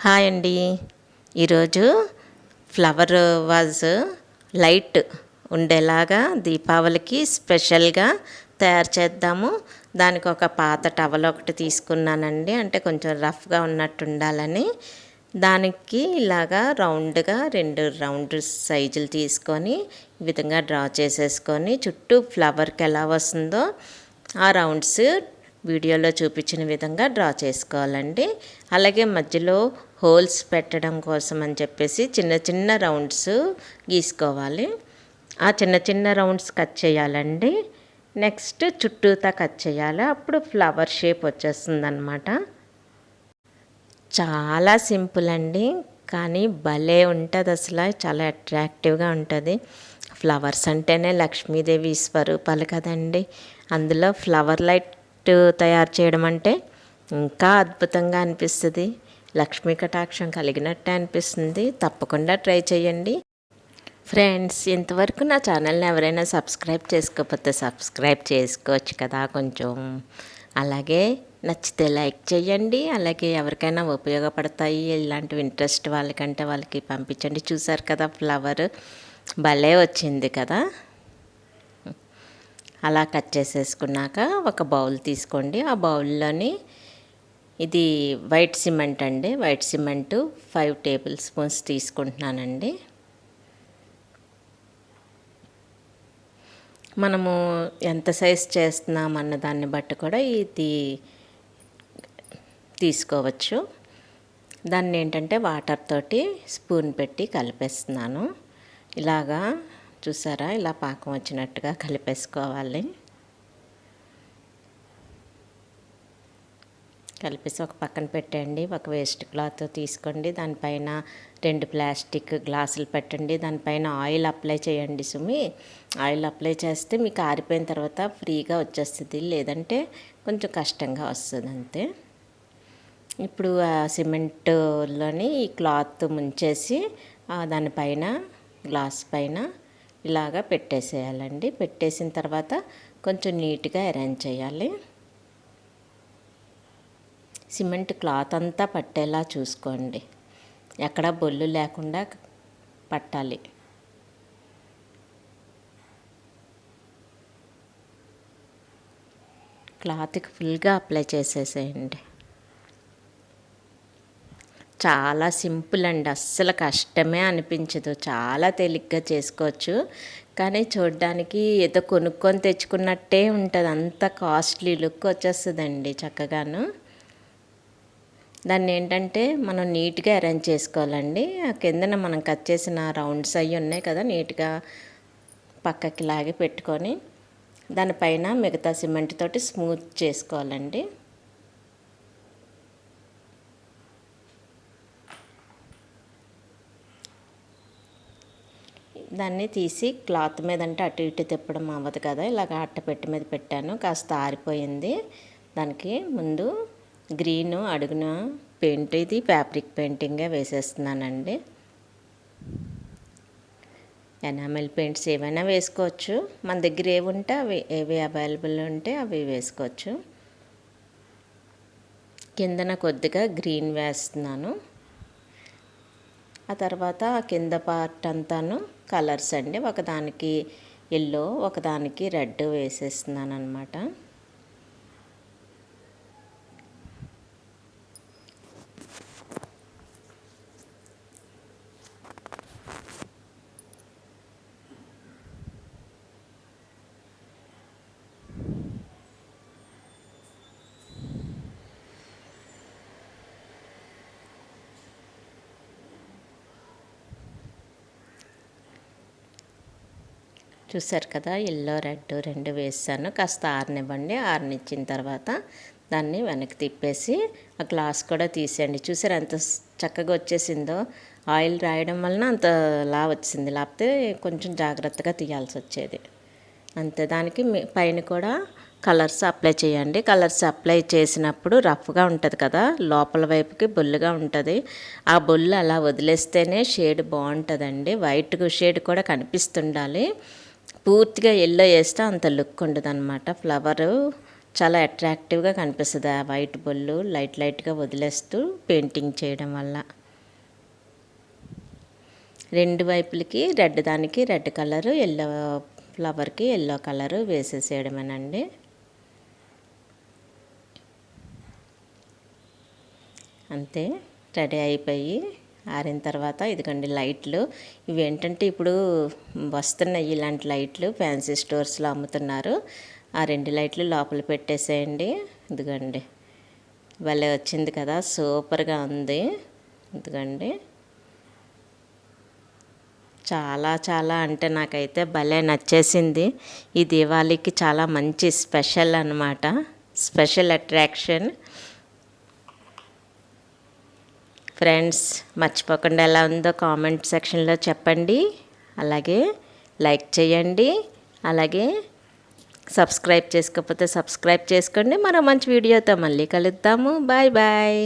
Hi అండి. ఈరోజు flower vase light ఉండేలాగా దీపావళికి స్పెషల్గా తయారు చేద్దాము. దానికి ఒక పాత టవల్ ఒకటి తీసుకున్నానండి, అంటే కొంచెం రఫ్గా ఉన్నట్టు ఉండాలని. దానికి ఇలాగా రౌండ్గా 2 రౌండ్ సైజులు తీసుకొని ఈ విధంగా డ్రా చేసేసుకొని చుట్టూ ఫ్లవర్కి ఎలా వస్తుందో ఆ రౌండ్స్ వీడియోలో చూపించిన విధంగా డ్రా చేసుకోవాలండి. అలాగే మధ్యలో హోల్స్ పెట్టడం కోసం అని చెప్పేసి చిన్న చిన్న రౌండ్స్ గీసుకోవాలి. ఆ చిన్న చిన్న రౌండ్స్ కట్ చేయాలండి. నెక్స్ట్ చుట్టూతా కట్ చేయాలి. అప్పుడు ఫ్లవర్ షేప్ వచ్చేస్తుంది అన్నమాట. చాలా సింపుల్ అండి, కానీ భలే ఉంటుంది. అసలు చాలా అట్రాక్టివ్గా ఉంటుంది. ఫ్లవర్స్ అంటేనే లక్ష్మీదేవి స్వరూపాలు కదండి. అందులో ఫ్లవర్ లైట్ తయారు చేయడం అంటే ఇంకా అద్భుతంగా అనిపిస్తుంది. లక్ష్మీ కటాక్షం కలిగినట్టే అనిపిస్తుంది. తప్పకుండా ట్రై చేయండి ఫ్రెండ్స్. ఇంతవరకు నా ఛానల్ని ఎవరైనా సబ్స్క్రైబ్ చేసుకోకపోతే సబ్స్క్రైబ్ చేసుకోవచ్చు కదా కొంచెం. అలాగే నచ్చితే లైక్ చేయండి. అలాగే ఎవరికైనా ఉపయోగపడతాయి ఇలాంటివి ఇంట్రెస్ట్ వాళ్ళకంటే వాళ్ళకి పంపించండి. చూసారు కదా ఫ్లవర్ భలే వచ్చింది కదా. అలా కట్ చేసేసుకున్నాక ఒక బౌల్ తీసుకోండి. ఆ బౌల్లోని ఇది వైట్ సిమెంట్ అండి. వైట్ సిమెంట్ 5 టేబుల్ స్పూన్స్ తీసుకుంటున్నానండి. మనము ఎంత సైజ్ చేస్తున్నాం అన్న దాన్ని బట్టి కూడా ఇది తీసుకోవచ్చు. దాన్ని ఏంటంటే వాటర్ తోటి స్పూన్ పెట్టి కలిపేస్తున్నాను. ఇలాగా చూసారా, ఇలా పాకం వచ్చినట్టుగా కలిపేసుకోవాలి. కలిపేసి ఒక పక్కన పెట్టండి. ఒక వేస్ట్ క్లాత్ తీసుకోండి. దానిపైన 2 ప్లాస్టిక్ గ్లాసులు పెట్టండి. దానిపైన ఆయిల్ అప్లై చేయండి సుమి. ఆయిల్ అప్లై చేస్తే మీకు ఆరిపోయిన తర్వాత ఫ్రీగా వచ్చేస్తుంది, లేదంటే కొంచెం కష్టంగా వస్తుంది అంతే. ఇప్పుడు ఆ సిమెంట్లోని ఈ క్లాత్ ముంచేసి దానిపైన గ్లాస్ పైన ఇలాగా పెట్టేసేయాలండి. పెట్టేసిన తర్వాత కొంచెం నీట్గా అరేంజ్ చేయాలి. సిమెంట్ క్లాత్ అంతా పట్టేలా చూసుకోండి, ఎక్కడ బొల్లు లేకుండా పట్టాలి. క్లాత్కి ఫుల్గా అప్లై చేసేసేయండి. చాలా సింపుల్ అండి, అస్సలు కష్టమే అనిపించదు. చాలా తేలిగ్గా చేసుకోవచ్చు. కానీ చూడడానికి ఏదో కొనుక్కొని తెచ్చుకున్నట్టే ఉంటుంది. అంత కాస్ట్లీ లుక్ వచ్చేస్తుందండి చక్కగాను. దాన్ని ఏంటంటే మనం నీట్గా అరేంజ్ చేసుకోవాలండి. ఆ కిందన మనం కట్ చేసిన రౌండ్స్ అవి ఉన్నాయి కదా, నీట్గా పక్కకి లాగి పెట్టుకొని దానిపైన మిగతా సిమెంట్ తోటి స్మూత్ చేసుకోవాలండి. దాన్ని తీసి క్లాత్ మీద అంటే అటు ఇటు తిప్పడం అవ్వదు కదా, ఇలాగ అట్టపెట్టి మీద పెట్టాను. కాస్త ఆరిపోయింది. దానికి ముందు గ్రీన్ అడుగున పెయింట్, ఇది ఫ్యాబ్రిక్ పెయింటింగే వేసేస్తున్నానండి. ఎనామెల్ పెయింట్స్ ఏవైనా వేసుకోవచ్చు. మన దగ్గర ఏవి ఉంటే ఏవి అవైలబుల్ ఉంటే అవి వేసుకోవచ్చు. కిందన కొద్దిగా గ్రీన్ వేస్తున్నాను. ఆ తర్వాత కింద పార్ట్ అంతాను కలర్స్ అండి. ఒకదానికి ఎల్లో, ఒకదానికి రెడ్ వేసేస్తున్నాను అన్నమాట. చూసారు కదా, ఎల్లో రెడ్ 2 వేసాను. కాస్త ఆరనివ్వండి. ఆరనిచ్చిన తర్వాత దాన్ని వెనక్కి తిప్పేసి ఆ గ్లాస్ కూడా తీసేయండి. చూసారు ఎంత చక్కగా వచ్చేసిందో. ఆయిల్ రాయడం వలన అంతలా వచ్చింది, లేకపోతే కొంచెం జాగ్రత్తగా తీయాల్సి వచ్చేది అంతే. దానికి పైన కూడా కలర్స్ అప్లై చేయండి. కలర్స్ అప్లై చేసినప్పుడు రఫ్గా ఉంటుంది కదా, లోపల వైపుకి బొల్లుగా ఉంటుంది. ఆ బొల్లు అలా వదిలేస్తేనే షేడ్ బాగుంటుందండి. వైట్ షేడ్ కూడా కనిపిస్తుండాలి. పూర్తిగా ఎల్లో వేస్తే అంత లుక్ ఉండదు అనమాట. ఫ్లవరు చాలా అట్రాక్టివ్గా కనిపిస్తుంది ఆ వైట్ బొల్లు లైట్గా వదిలేస్తూ పెయింటింగ్ చేయడం వల్ల. రెండు వైపులకి రెడ్ దానికి రెడ్ కలరు, ఎల్లో ఫ్లవర్కి ఎల్లో కలరు వేసేసేయడమేనండి. అంతే, రెడీ అయిపోయి ఆరిన తర్వాత ఇదిగోండి లైట్లు. ఇవి ఏంటంటే ఇప్పుడు వస్తున్నాయి ఇలాంటి లైట్లు, ఫ్యాన్సీ స్టోర్స్లో అమ్ముతున్నారు. ఆ 2 లైట్లు లోపల పెట్టేసేయండి. ఇదిగోండి భలే వచ్చింది కదా, సూపర్గా ఉంది. ఇదిగోండి చాలా అంటే నాకైతే భలే నచ్చేసింది. ఈ దీవాళికి చాలా మంచి స్పెషల్ అన్నమాట, స్పెషల్ అట్రాక్షన్. ఫ్రెండ్స్, మర్చిపోకుండా ఎలా ఉందో కామెంట్ సెక్షన్లో చెప్పండి. అలాగే లైక్ చేయండి. అలాగే సబ్స్క్రైబ్ చేసుకోకపోతే సబ్స్క్రైబ్ చేసుకోండి. మరో మంచి వీడియోతో మళ్ళీ కలుద్దాము. Bye bye.